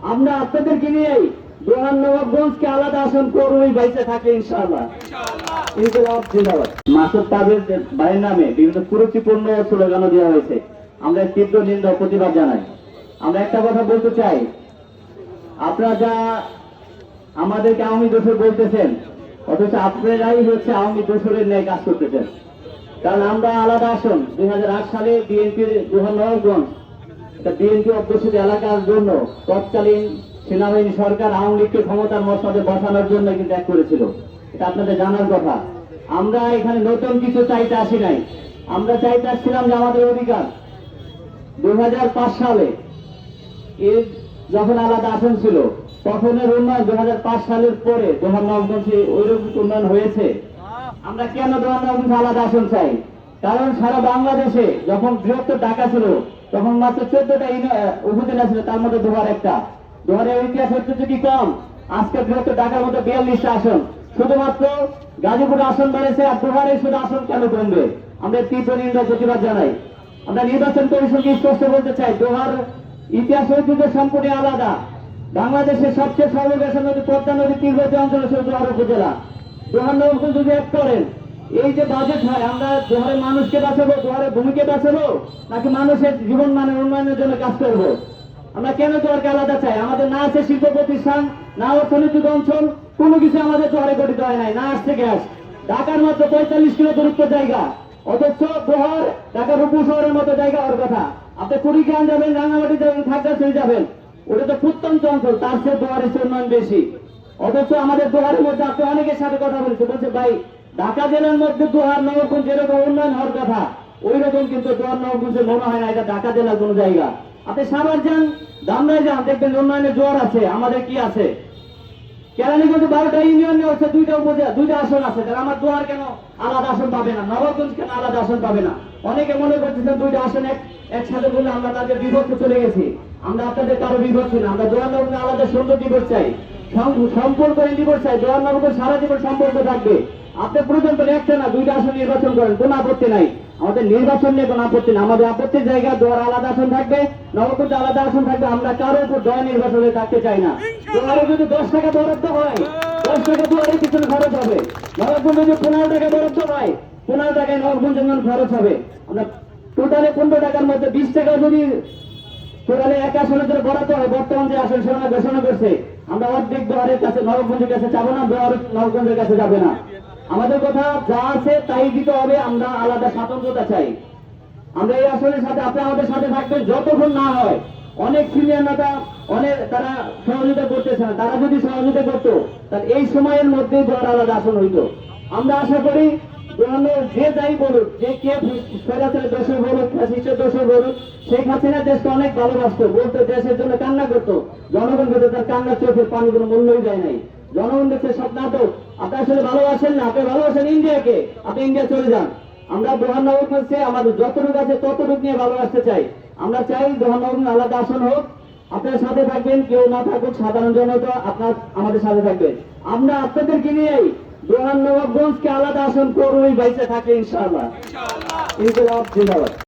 আমরা আপনাদেরকে নিয়েই দোহার নবাবগঞ্জকে আলাদা আসন করবই বাইচে থাকে ইনশাআল্লাহ। ইনকলাব জিন্দাবাদ। মাসুদ পারভেজ ভাইয়ের নামে বিভিন্ন কুরুচিপূর্ণ স্লোগানও দেওয়া হয়েছে। আমরা তীব্র নিন্দা ও প্রতিবাদ জানাই। আমরা একটা কথা বলতে চাই, আপনারা যা আমাদেরকে আওয়ামী দোষর বলতেছেন, অথচ আপনারাই হচ্ছে আওয়ামী দোষরের ন্যায় কাজ করতেছেন। কারণ আমরা আলাদা আসন 2008 সালে বিএনপির দোহার নবাবগঞ্জ এটা বিএনপি অধ্যুষিত এলাকার জন্য তৎকালীন সেনাবাহিনী সরকার আওয়ামী লীগকে ক্ষমতার মসনদে বসানোর জন্য কিন্তু ত্যাগ করেছিল। এটা আপনাদের জানার কথা। আমরা এখানে নতুন কিছু চাইতে আসি নাই। আমরা চাইতে আসছিলাম যে আমাদের অধিকার 2005 সালে এর যখন আলাদা আসন ছিল তখনের উন্নয়ন 2005 সালের পরে দোহার নবাবগঞ্জে ওইরকম উন্নয়ন হয়েছে। আমরা কেন দোহার নবাবগঞ্জে আলাদা আসন চাই? কারণ সারা বাংলাদেশে যখন বৃহত্তর ঢাকা ছিল তখন মাত্র 14টা উপজেলা ছিল, তার মধ্যে দোহার একটা। দোহারের ইতিহাস হচ্ছে কি কম, আজকে বৃহত্তর ঢাকার মধ্যে 42টা আসন, শুধুমাত্র গাজীপুর আসন বেড়েছে আর দোহারে শুধু আসন কেন কমবে? আমরা তীব্র নিন্দা প্রতিবাদ জানাই। আমরা নির্বাচন কমিশনকে স্পষ্ট বলতে চাই, দোহার ইতিহাস ঐতিহ্য সম্পূর্ণ আলাদা। বাংলাদেশের সবচেয়ে সর্ববেশা নদী পদ্মা নদী তীরবর্তী অঞ্চল ছিল দোহার উপজেলা। দোহার নবাবগঞ্জ যদি এক করেন, এই যে বাজেট হয়, আমরা দোহারের মানুষকে বাঁচাবো, দোহারের ভূমিকে বাঁচাবো, নাকি মানুষের জীবন মানের উন্নয়নের জন্য কাজ করবো? আমরা কেন দোহারকে আলাদা চাই? আমাদের না আছে শিল্প প্রতিষ্ঠান, না অর্থনৈতিক অঞ্চল, কোনো কিছু আমাদের দোহারে গঠিত হয় নাই, না আসছে গ্যাস। ঢাকার মাত্র 45 কিলো দূরত্ব জায়গা, অথচ দোহার ঢাকার উপশহরের মতো জায়গা হওয়ার কথা। আপনি কুড়িগ্রাম যাবেন, রাঙামাটি যাবেন, খাগড়াছড়ি যাবেন, ওটা তো প্রত্যন্ত অঞ্চল, তার চেয়ে দোহারের উন্নয়ন বেশি। অথচ আমাদের দোহারের মধ্যে আপনি অনেকের সাথে কথা বলছে, বলছে ভাই ঢাকা জেলার মধ্যে দোহার নবাবগঞ্জ যেরকম উন্নয়ন হওয়ার কথা ওই রকম কিন্তু দোহার নবাবগঞ্জে মনে হয় না এটা ঢাকা জেলার কোন জায়গা। আপনি সাভার যান, ধামরাই যান, দেখবেন উন্নয়নের জোয়ার আছে। আমাদের কি আছে? কেরানীগঞ্জে 12টা ইউনিয়ন হচ্ছে, 2টা উপজেলা, 2টা আসন আছে। তাহলে আমার দোহার কেন আলাদা আসন পাবে না? নবাবগঞ্জ কেন আলাদা আসন পাবে না? অনেকে মনে করতেছেন 2টা আসন একসাথে বলে আমরা তাদের বিভক্ত চলে গেছি। আমরা আপনাদের কারো বিভক্ত না। আমরা দোহার নবাবগঞ্জে আলাদা সুন্দর দিবস চাই, সম্পর্ক দিবস চাই। দোহার নবাবগঞ্জ সারা জীবন সম্পর্ক থাকবে। আপনি প্রয়োজন করে একটা না 2টা আসন নির্বাচন করেন, কোনো আপত্তি নাই। আমাদের নির্বাচন নিয়ে কোনো আপত্তি না। আমাদের আপত্তির জায়গা দোহার আলাদা আসন থাকবে, নবাবগঞ্জে আলাদা আসন থাকবে। আমরা কারো উপর দয়া নির্বাচনে থাকতে চাই না। দোহারে যদি 10 টাকা বরাদ্দ হয়, 10 টাকা দোহারের পিছনে খরচ হবে। নবাবগঞ্জে যদি 15 টাকা বরাদ্দ হয়, 15 টাকায় নবাবগঞ্জের জন্য খরচ হবে। আমরা টোটালে 15 টাকার মধ্যে 20 টাকা যদি টোটালে এক আসনের জন্য বরাদ্দ হয়, বর্তমান যে আসন সেনা ঘোষণা করছে, আমরা অর্ধেক দোহারের কাছে নবাবগঞ্জের কাছে যাবো না, দোহার নবাবগঞ্জের কাছে যাবে না। আমাদের কথা যা আছে তাই দিতে হবে। আমরা আলাদা স্বাতন্ত্রতা চাই। আমরা এই আসনের সাথে আপনি আমাদের সাথে থাকবেন যতক্ষণ না হয়। অনেক সিনিয়র নেতা অনেক তারা সহযোগিতা করতেছে না, তারা যদি সহযোগিতা করতো তাহলে এই সময়ের মধ্যেই দোহার আলাদা আসন হইতো। আমরা আশা করি যে যাই বলুক, যে কে স্বৈরাচারের দোষী বলুক, ফ্যাসিস্টের দোষী বলুক, শেখ হাসিনা দেশকে অনেক ভালোবাসতো, বলতো দেশের জন্য কান্না করতো, জনগণ কিন্তু তার কান্নার চোখের পানি কোনো মূল্যই যায় নাই। জনগণ দেখছে সব নাটক। আপনি আসলে ভালোবাসেন না, আপনি ভালোবাসেন ইন্ডিয়াকে, আপনি ইন্ডিয়া চলে যান। আমরা দোহার নবাবগঞ্জে আমাদের যতটুকু আছে ততটুকু নিয়ে ভালোবাসতে চাই। আমরা চাই দোহার নবাবগঞ্জ আলাদা আসন হোক, আপনার সাথে থাকবেন, কেউ না থাকুক, সাধারণ জনতা আপনার আমাদের সাথে থাকবেন। আমরা আপনাদেরকে নিয়েই দোহার নবাবগঞ্জকে আলাদা আসন করবই বাইচে থাকে ইনশাআল্লাহ। ইনকলাব জিন্দাবাদ।